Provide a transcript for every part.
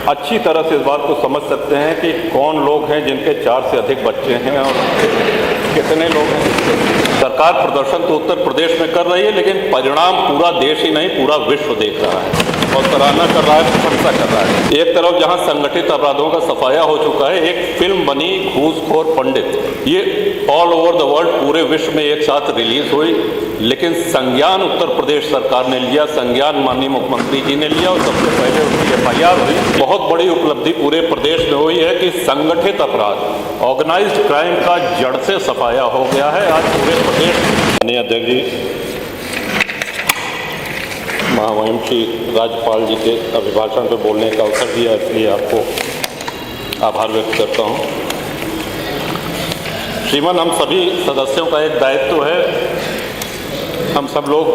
अच्छी तरह से इस बात को समझ सकते हैं कि कौन लोग हैं जिनके 4 से अधिक बच्चे हैं और कितने लोग हैं। सरकार प्रदर्शन तो उत्तर प्रदेश में कर रही है, लेकिन परिणाम पूरा देश ही नहीं पूरा विश्व देख रहा है और सराहना कर रहा है, प्रशंसा कर रहा है। एक तरफ जहां संगठित अपराधों का सफाया हो चुका है, एक फिल्म बनी घूसखोर पंडित, ये ऑल ओवर द वर्ल्ड पूरे विश्व में एक साथ रिलीज हुई, लेकिन संज्ञान उत्तर प्रदेश सरकार ने लिया, संज्ञान माननीय मुख्यमंत्री जी ने लिया और सबसे पहले उनकी FIR हुई। बहुत बड़ी उपलब्धि पूरे प्रदेश में हुई है कि संगठित अपराध, ऑर्गेनाइज्ड क्राइम का जड़ से सफाया हो गया है आज पूरे प्रदेश। माननीय अध्यक्ष जी, महामहिम श्री राज्यपाल जी के अभिभाषण पर बोलने का अवसर दिया, इसलिए आपको आभार व्यक्त करता हूँ। श्रीमान, हम सभी सदस्यों का एक दायित्व है, हम सब लोग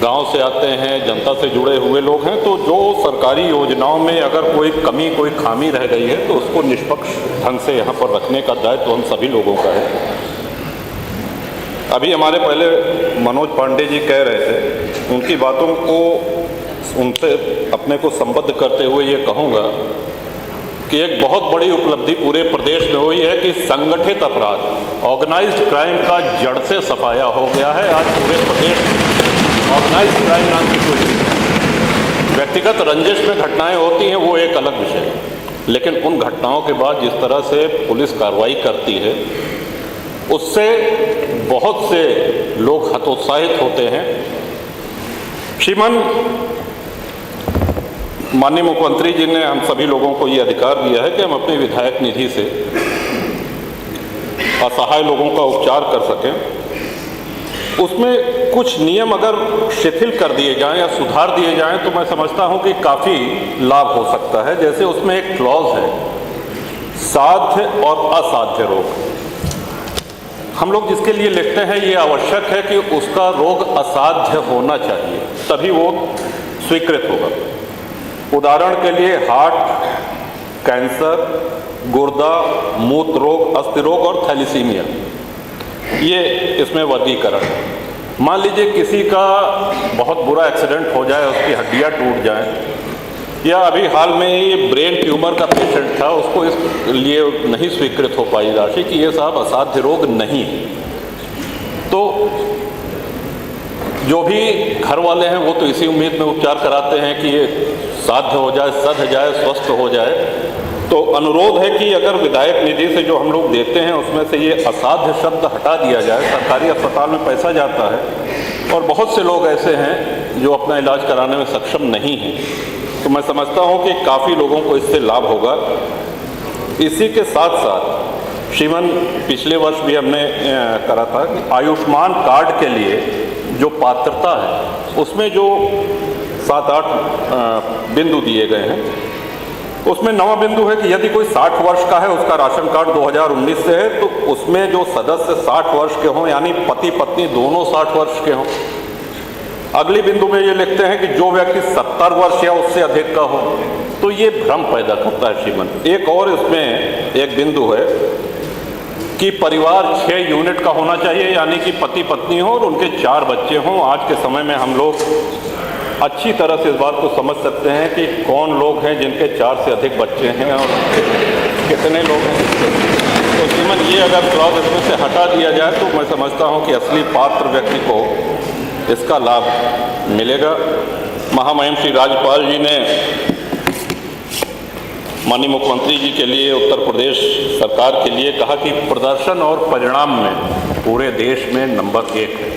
गांव से आते हैं, जनता से जुड़े हुए लोग हैं, तो जो सरकारी योजनाओं में अगर कोई कमी कोई खामी रह गई है तो उसको निष्पक्ष ढंग से यहाँ पर रखने का दायित्व हम सभी लोगों का है। अभी हमारे पहले मनोज पांडे जी कह रहे थे, उनकी बातों को उनसे अपने को संबद्ध करते हुए ये कहूँगा कि एक बहुत बड़ी उपलब्धि पूरे प्रदेश में हुई है कि संगठित अपराध, ऑर्गेनाइज्ड क्राइम का जड़ से सफाया हो गया है आज पूरे प्रदेश में। ऑर्गेनाइज्ड क्राइम नाम की कोई व्यक्तिगत रंजिश में घटनाएं होती हैं वो एक अलग विषय है, लेकिन उन घटनाओं के बाद जिस तरह से पुलिस कार्रवाई करती है उससे बहुत से लोग हतोत्साहित होते हैं। श्रीमान, माननीय मुख्यमंत्री जी ने हम सभी लोगों को ये अधिकार दिया है कि हम अपनी विधायक निधि से असहाय लोगों का उपचार कर सकें। उसमें कुछ नियम अगर शिथिल कर दिए जाएं या सुधार दिए जाएं तो मैं समझता हूं कि काफ़ी लाभ हो सकता है। जैसे उसमें एक क्लॉज है, साध्य और असाध्य रोग। हम लोग जिसके लिए लिखते हैं ये आवश्यक है कि उसका रोग असाध्य होना चाहिए, तभी वो स्वीकृत होगा। उदाहरण के लिए हार्ट, कैंसर, गुर्दा, मूत्र रोग, अस्थि रोग और थैलीसीमिया, ये इसमें वर्गीकरण है। मान लीजिए किसी का बहुत बुरा एक्सीडेंट हो जाए, उसकी हड्डियां टूट जाएं, या अभी हाल में ये ब्रेन ट्यूमर का पेशेंट था, उसको इस लिए नहीं स्वीकृत हो पाई राशि कि ये साहब असाध्य रोग नहीं है। तो जो भी घर वाले हैं वो तो इसी उम्मीद में उपचार कराते हैं कि ये साध्य हो जाए, सध जाए, स्वस्थ हो जाए। तो अनुरोध है कि अगर विधायक निधि से जो हम लोग देते हैं उसमें से ये असाध्य शब्द हटा दिया जाए। सरकारी अस्पताल में पैसा जाता है और बहुत से लोग ऐसे हैं जो अपना इलाज कराने में सक्षम नहीं हैं, तो मैं समझता हूँ कि काफ़ी लोगों को इससे लाभ होगा। इसी के साथ साथ श्रीमान, पिछले वर्ष भी हमने करा था कि आयुष्मान कार्ड के लिए जो पात्रता है उसमें जो 7-8 बिंदु दिए गए हैं, उसमें 9वां बिंदु है कि यदि कोई 60 वर्ष का है, उसका राशन कार्ड 2019 से है, तो उसमें जो सदस्य 60 वर्ष के हों, यानी पति पत्नी दोनों 60 वर्ष के हों। अगली बिंदु में ये लिखते हैं कि जो व्यक्ति 70 वर्ष या उससे अधिक का हो, तो ये भ्रम पैदा करता है श्रीमान। एक और इसमें एक बिंदु है कि परिवार 6 यूनिट का होना चाहिए, यानी कि पति पत्नी हो और उनके 4 बच्चे हों। आज के समय में हम लोग अच्छी तरह से इस बात को समझ सकते हैं कि कौन लोग हैं जिनके 4 से अधिक बच्चे हैं और कितने लोग हैं। तो श्रीमान, ये अगर क्लॉज इसमें से हटा दिया जाए तो मैं समझता हूँ कि असली पात्र व्यक्ति को इसका लाभ मिलेगा। महामहिम श्री राज्यपाल जी ने माननीय मुख्यमंत्री जी के लिए, उत्तर प्रदेश सरकार के लिए कहा कि प्रदर्शन और परिणाम में पूरे देश में नंबर 1 है।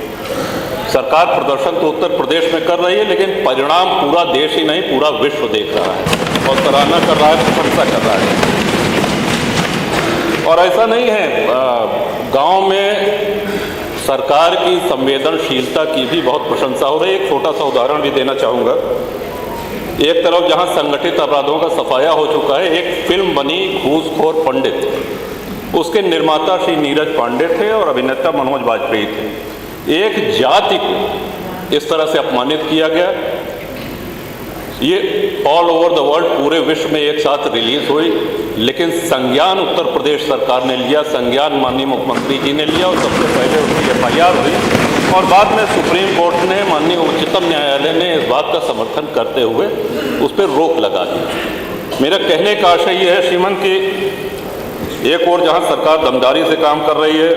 सरकार प्रदर्शन तो उत्तर प्रदेश में कर रही है, लेकिन परिणाम पूरा देश ही नहीं पूरा विश्व देख रहा है और सराहना कर रहा है, प्रशंसा कर रहा है। और ऐसा नहीं है, गांव में सरकार की संवेदनशीलता की भी बहुत प्रशंसा हो रही है। एक छोटा सा उदाहरण भी देना चाहूँगा। एक तरफ जहां संगठित अपराधों का सफाया हो चुका है, एक फिल्म बनी घूसखोर पंडित, उसके निर्माता श्री नीरज पांडे थे और अभिनेता मनोज वाजपेयी थे। एक जाति को इस तरह से अपमानित किया गया, ये ऑल ओवर द वर्ल्ड पूरे विश्व में एक साथ रिलीज हुई, लेकिन संज्ञान उत्तर प्रदेश सरकार ने लिया, संज्ञान माननीय मुख्यमंत्री जी ने लिया और सबसे पहले उनकी FIR हुई। और बाद में सुप्रीम कोर्ट ने, माननीय उच्चतम न्यायालय ने इस बात का समर्थन करते हुए उस पर रोक लगा दी। मेरा कहने का आशय ये है श्रीमान कि एक और जहां सरकार दमदारी से काम कर रही है,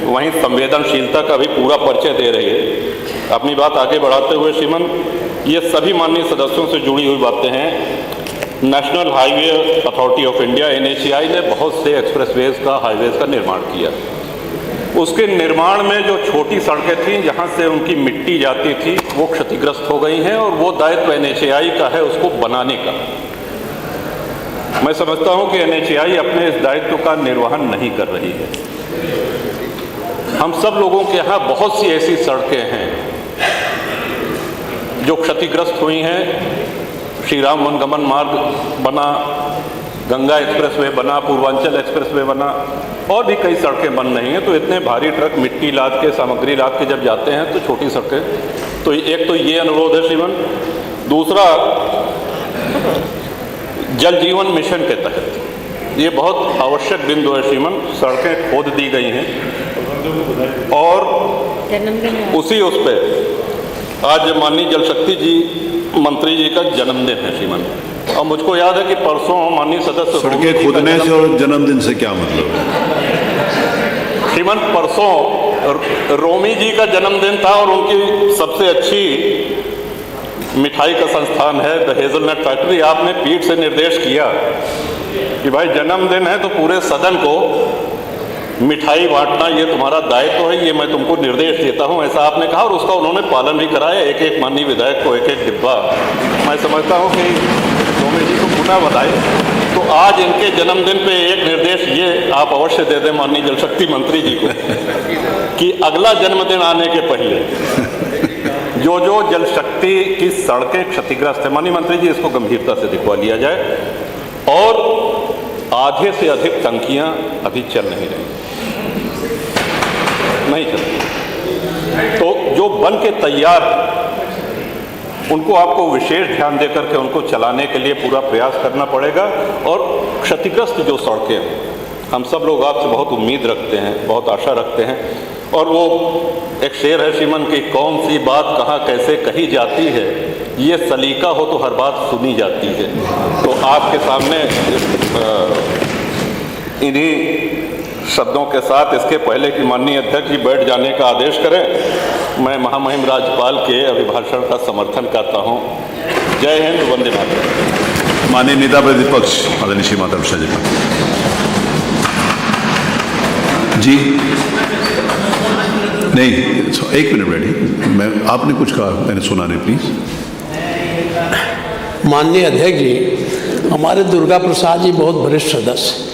वहीं संवेदनशीलता का भी पूरा परिचय दे रही है। अपनी बात आगे बढ़ाते हुए श्रीमान, ये सभी माननीय सदस्यों से जुड़ी हुई बातें हैं। National highway authority of India NHAI ने बहुत से एक्सप्रेसवेज का, हाईवेज का निर्माण किया। उसके निर्माण में जो छोटी सड़कें थीं, जहां से उनकी मिट्टी जाती थी, वो क्षतिग्रस्त हो गई हैं और वो दायित्व NHAI का है उसको बनाने का। मैं समझता हूं कि NHAI अपने इस दायित्व का निर्वहन नहीं कर रही है। हम सब लोगों के यहाँ बहुत सी ऐसी सड़कें हैं जो क्षतिग्रस्त हुई हैं। श्री राम वनगमन मार्ग बना, गंगा एक्सप्रेसवे बना, पूर्वांचल एक्सप्रेसवे बना, और भी कई सड़कें बन रही हैं। तो इतने भारी ट्रक मिट्टी लाद के, सामग्री लाद के जब जाते हैं तो छोटी सड़कें, तो एक तो ये अनुरोध है श्रीमान। दूसरा, जल जीवन मिशन के तहत ये बहुत आवश्यक बिंदु है श्रीमान, सड़कें खोद दी गई हैं और उसी उस पर आज माननीय जल शक्ति जी मंत्री जी का जन्मदिन है श्रीमान। और मुझको याद है कि परसों माननीय सदस्य सड़कें खोदने से और जन्मदिन से क्या मतलब है श्रीमान? परसों रोमी जी का जन्मदिन था और उनकी सबसे अच्छी मिठाई का संस्थान है द हेजलनट फैक्ट्री। आपने पीठ से निर्देश किया कि भाई जन्मदिन है तो पूरे सदन को मिठाई बांटना ये तुम्हारा दायित्व है, ये मैं तुमको निर्देश देता हूं, ऐसा आपने कहा और उसका उन्होंने पालन भी कराया। एक एक माननीय विधायक को एक एक डिब्बा। मैं समझता हूं कि रोमी जी को पुनः बधाई। तो आज इनके जन्मदिन पे एक निर्देश ये आप अवश्य दे दें माननीय जल शक्ति मंत्री जी को कि अगला जन्मदिन आने के पहले जो जो जल शक्ति की सड़कें क्षतिग्रस्त है, माननीय मंत्री जी इसको गंभीरता से दिखवा लिया जाए। और आधे से अधिक टंकियां अभी चल नहीं रही, नहीं चलती। तो जो बन के तैयार, उनको आपको विशेष ध्यान देकर के उनको चलाने के लिए पूरा प्रयास करना पड़ेगा। और क्षतिग्रस्त जो सड़कें हैं, हम सब लोग आपसे बहुत उम्मीद रखते हैं, बहुत आशा रखते हैं। और वो एक शेर है श्रीमन की, कौन सी बात कहाँ कैसे कही जाती है, ये सलीका हो तो हर बात सुनी जाती है। तो आपके सामने इन्हीं शब्दों के साथ, इसके पहले कि माननीय अध्यक्ष जी बैठ जाने का आदेश करें, मैं महामहिम राज्यपाल के अभिभाषण का समर्थन करता हूँ। जय हिंद, वंदे मातरम। माननीय नेता प्रतिपक्ष आदरणीय श्री माता जी जी, नहीं एक मिनट बैठिए, मैं आपने कुछ कहा, मैंने सुना नहीं, प्लीज। माननीय अध्यक्ष जी, हमारे दुर्गा प्रसाद जी बहुत वरिष्ठ सदस्य